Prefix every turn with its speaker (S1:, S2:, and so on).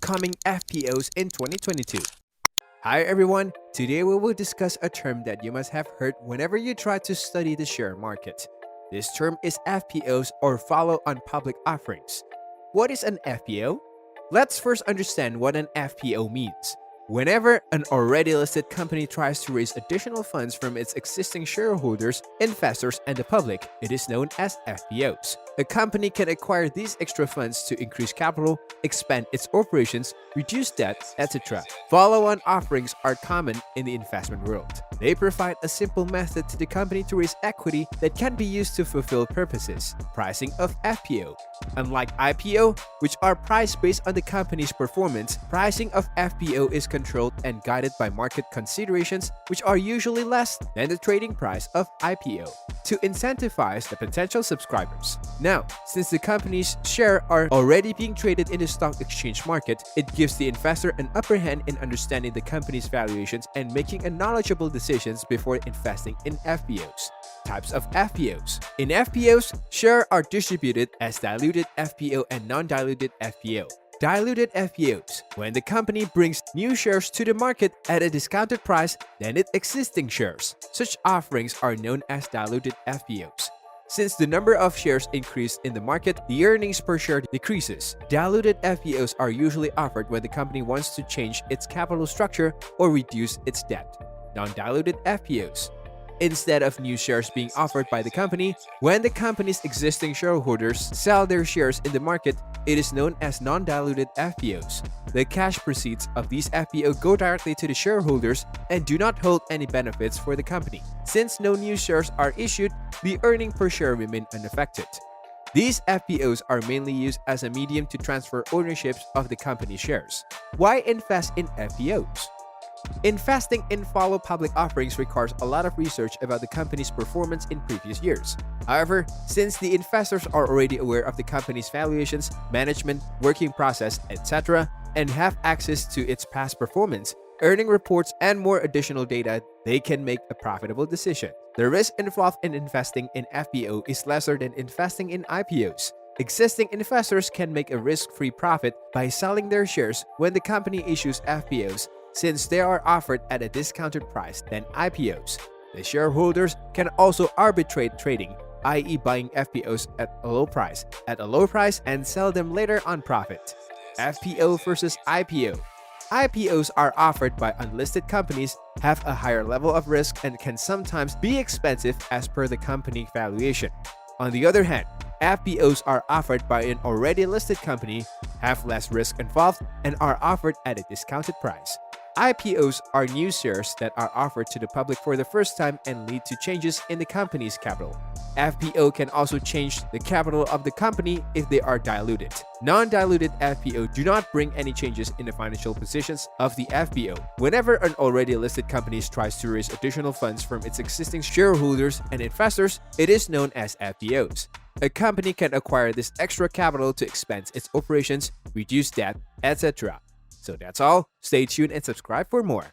S1: upcoming FPOs in 2022. Hi everyone, today we will discuss a term that you must have heard whenever you try to study the share market. This term is FPOs, or follow-on public offerings. What is an FPO? Let's first understand what an FPO means. Whenever an already listed company tries to raise additional funds from its existing shareholders, investors, and the public, it is known as FPOs. A company can acquire these extra funds to increase capital, expand its operations, reduce debt, etc. Follow-on offerings are common in the investment world. They provide a simple method to the company to raise equity that can be used to fulfill purposes. Pricing of FPO. Unlike IPO, which are priced based on the company's performance, pricing of FPO is controlled and guided by market considerations, which are usually less than the trading price of IPO, to incentivize the potential subscribers. Now, since the company's shares are already being traded in the stock exchange market, it gives the investor an upper hand in understanding the company's valuations and making knowledgeable decisions before investing in FPOs. Types of FPOs. In FPOs, shares are distributed as diluted FPO and non-diluted FPO. Diluted FPOs, when the company brings new shares to the market at a discounted price than its existing shares. Such offerings are known as diluted FPOs. Since the number of shares increase in the market, the earnings per share decreases. Diluted FPOs are usually offered when the company wants to change its capital structure or reduce its debt. Non-diluted FPOs. Instead of new shares being offered by the company, when the company's existing shareholders sell their shares in the market, it is known as non-diluted FPOs. The cash proceeds of these FPO go directly to the shareholders and do not hold any benefits for the company. Since no new shares are issued, the earning per share remain unaffected. These FPOs are mainly used as a medium to transfer ownership of the company's shares. Why invest in FPOs? Investing in follow public offerings requires a lot of research about the company's performance in previous years. However, since the investors are already aware of the company's valuations, management, working process, etc., and have access to its past performance, earning reports, and more additional data, they can make a profitable decision. The risk involved in investing in FPO is lesser than investing in IPOs. Existing investors can make a risk-free profit by selling their shares when the company issues FPOs, since they are offered at a discounted price than IPOs. The shareholders can also arbitrate trading, i.e. buying FPOs at a low price and sell them later on profit. FPO versus IPO. IPOs are offered by unlisted companies, have a higher level of risk, and can sometimes be expensive as per the company valuation. On the other hand, FPOs are offered by an already listed company, have less risk involved, and are offered at a discounted price. IPOs are new shares that are offered to the public for the first time and lead to changes in the company's capital. FPO can also change the capital of the company if they are diluted. Non-diluted FPO do not bring any changes in the financial positions of the FPO. Whenever an already listed company tries to raise additional funds from its existing shareholders and investors, it is known as FPOs. A company can acquire this extra capital to expand its operations, reduce debt, etc. So that's all. Stay tuned and subscribe for more.